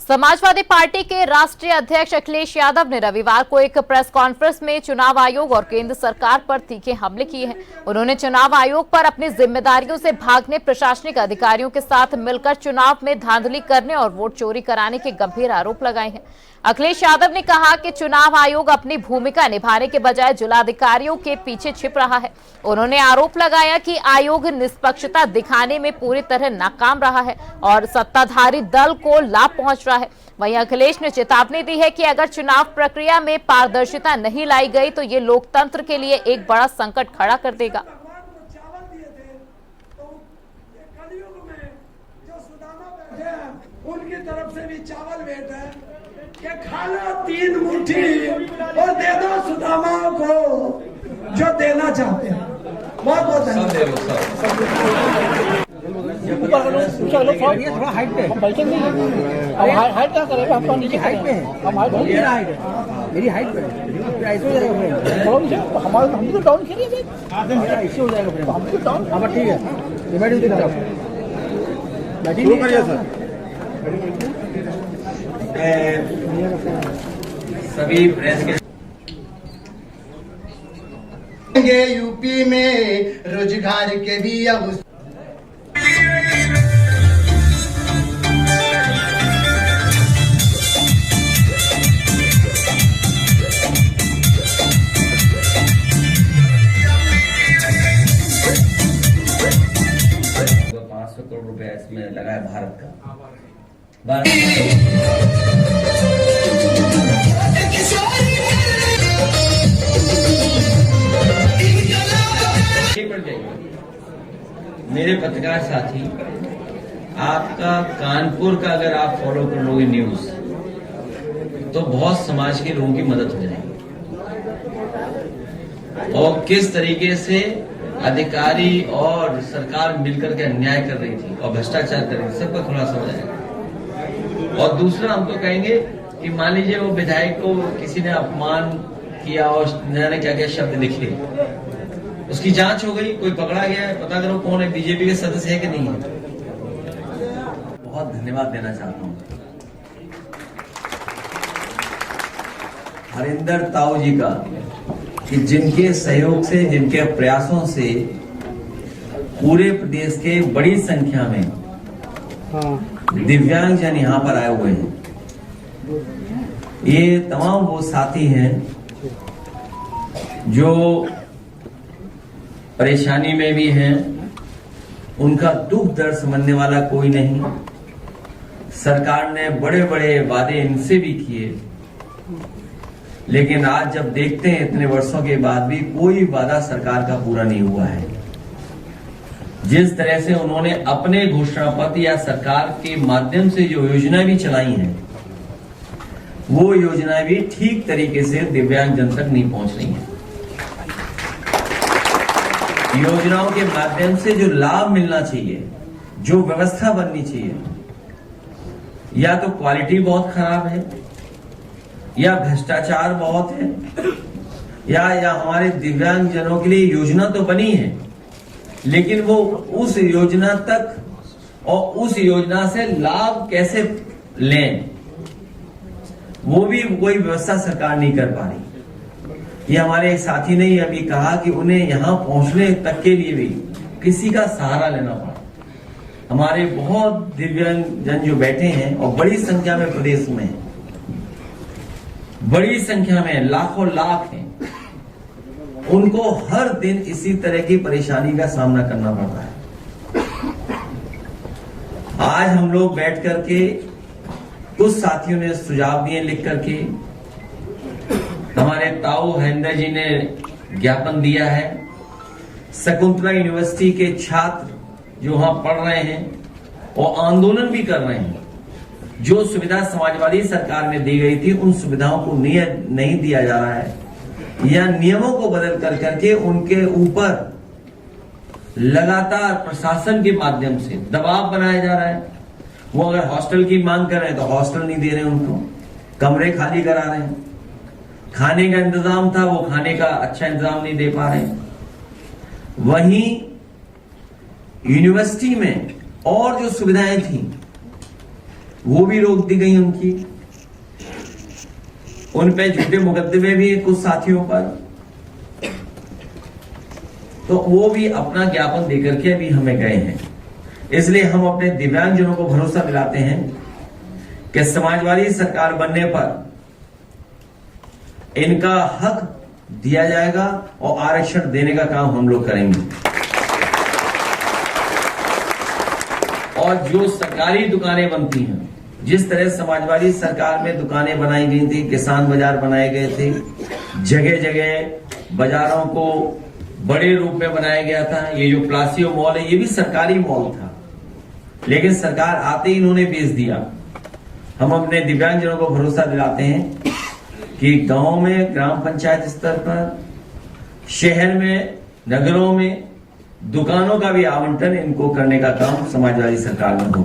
Samajwadi party के राष्ट्रीय अध्यक्ष अखिलेश यादव ने रविवार को एक प्रेस कॉन्फ्रेंस में चुनाव आयोग और केंद्र सरकार पर तीखे हमले किए हैं। उन्होंने चुनाव आयोग पर अपनी जिम्मेदारियों से भागने, प्रशासनिक अधिकारियों के साथ मिलकर चुनाव में धांधली करने और वोट चोरी कराने के गंभीर आरोप लगाए हैं। अखिलेश यादव ने कहा कि चुनाव आयोग अपनी भूमिका निभाने के बजाय जिलाधिकारियों के पीछे छिप रहा है। उन्होंने आरोप लगाया कि आयोग निष्पक्षता दिखाने में पूरी तरह नाकाम रहा है और सत्ताधारी दल को लाभ पहुंच रहा है। वहीं अखिलेश ने चेतावनी दी है कि अगर चुनाव प्रक्रिया में पारदर्शिता नहीं लाई गई तो ये लोकतंत्र के लिए एक बड़ा संकट खड़ा कर देगा। उनकी तरफ से भी चावल भेंट है कि खा लो 3 मुट्ठी और दे दो सुदामा को जो देना चाहते हैं। बहुत बहुत थोड़ा हाइट पे हम बैठे नहीं हैं। अब हाइट क्या करेंगे, हम तो नीचे हाइट पे हैं। हम हाइट है मेरी हाइट पे ऐसे हो जाएगा। हमारे हम तो डाउन खेलेंगे, ऐसे हो जाएगा। हम तो डाउन। अब ठीक है, डिवाइड दे दो बैटिंग करिए सर। सभी प्रेस के यूपी में रोजगार के भी अब ₹500 करोड़ इसमें लगा है भारत का। मेरे पत्रकार साथी, आपका कानपुर का अगर आप फॉलो कर लोगे न्यूज तो बहुत समाज के लोगों की मदद हो जाएगी और किस तरीके से अधिकारी और सरकार मिलकर के अन्याय कर रही थी और भ्रष्टाचार कर रही थी, सबका खुलासा हो जाएगा। और दूसरा हम तो कहेंगे कि मान लीजिए वो विधायक को किसी ने अपमान किया और न क्या क्या शब्द लिखे, उसकी जांच हो गई, कोई पकड़ा गया है, पता करो कौन है, बीजेपी के सदस्य है कि नहीं है। बहुत धन्यवाद देना चाहता हूं हरिंदर ताऊ जी का कि जिनके सहयोग से, जिनके प्रयासों से पूरे प्रदेश के बड़ी संख्या में दिव्यांग जन यहाँ पर आए हुए हैं। ये तमाम वो साथी हैं जो परेशानी में भी हैं, उनका दुख दर्द समझने वाला कोई नहीं। सरकार ने बड़े बड़े वादे इनसे भी किए, लेकिन आज जब देखते हैं इतने वर्षों के बाद भी कोई वादा सरकार का पूरा नहीं हुआ है। जिस तरह से उन्होंने अपने घोषणा पत्र या सरकार के माध्यम से जो योजनाएं भी चलाई हैं, वो योजनाएं भी ठीक तरीके से दिव्यांग जन तक नहीं पहुंच रही हैं। योजनाओं के माध्यम से जो लाभ मिलना चाहिए, जो व्यवस्था बननी चाहिए, या तो क्वालिटी बहुत खराब है, या भ्रष्टाचार बहुत है, या हमारे दिव्यांग जनों के लिए योजना तो बनी है लेकिन वो उस योजना तक और उस योजना से लाभ कैसे लें, वो भी कोई व्यवस्था सरकार नहीं कर पा रही। ये हमारे एक साथी ने अभी कहा कि उन्हें यहां पहुंचने तक के लिए भी किसी का सहारा लेना पड़ा। हमारे बहुत दिव्यांग जन जो बैठे हैं और बड़ी संख्या में प्रदेश में, बड़ी संख्या में लाखों लाख हैं, उनको हर दिन इसी तरह की परेशानी का सामना करना पड़ता है। आज हम लोग बैठ करके कुछ साथियों ने सुझाव दिए लिख करके, हमारे ताऊ हरिंदर जी ने ज्ञापन दिया है। शकुंतला यूनिवर्सिटी के छात्र जो वहां पढ़ रहे हैं और आंदोलन भी कर रहे हैं, जो सुविधा समाजवादी सरकार में दी गई थी उन सुविधाओं को नहीं दिया जा रहा है, या नियमों को बदल कर करके उनके ऊपर लगातार प्रशासन के माध्यम से दबाव बनाया जा रहा है। वो अगर हॉस्टल की मांग कर रहे हैं तो हॉस्टल नहीं दे रहे, उनको कमरे खाली करा रहे हैं। खाने का इंतजाम था, वो खाने का अच्छा इंतजाम नहीं दे पा रहे। वहीं यूनिवर्सिटी में और जो सुविधाएं थी वो भी रोक दी गई उनकी। उन पे झूठे मुकदमे भी हैं कुछ साथियों पर, तो वो भी अपना ज्ञापन देकर के अभी हमें गए हैं। इसलिए हम अपने दिव्यांगजनों को भरोसा दिलाते हैं कि समाजवादी सरकार बनने पर इनका हक दिया जाएगा और आरक्षण देने का काम हम लोग करेंगे। और जो सरकारी दुकानें बनती हैं, जिस तरह समाजवादी सरकार में दुकानें बनाई गई थी, किसान बाजार बनाए गए थे, जगह जगह बाजारों को बड़े रूप में बनाया गया था। ये जो प्लासियो मॉल है ये भी सरकारी मॉल था, लेकिन सरकार आते ही इन्होंने बेच दिया। हम अपने दिव्यांगजनों को भरोसा दिलाते हैं कि गांव में, ग्राम पंचायत स्तर पर, शहर में, नगरों में दुकानों का भी आवंटन इनको करने का काम समाजवादी सरकार में होगा।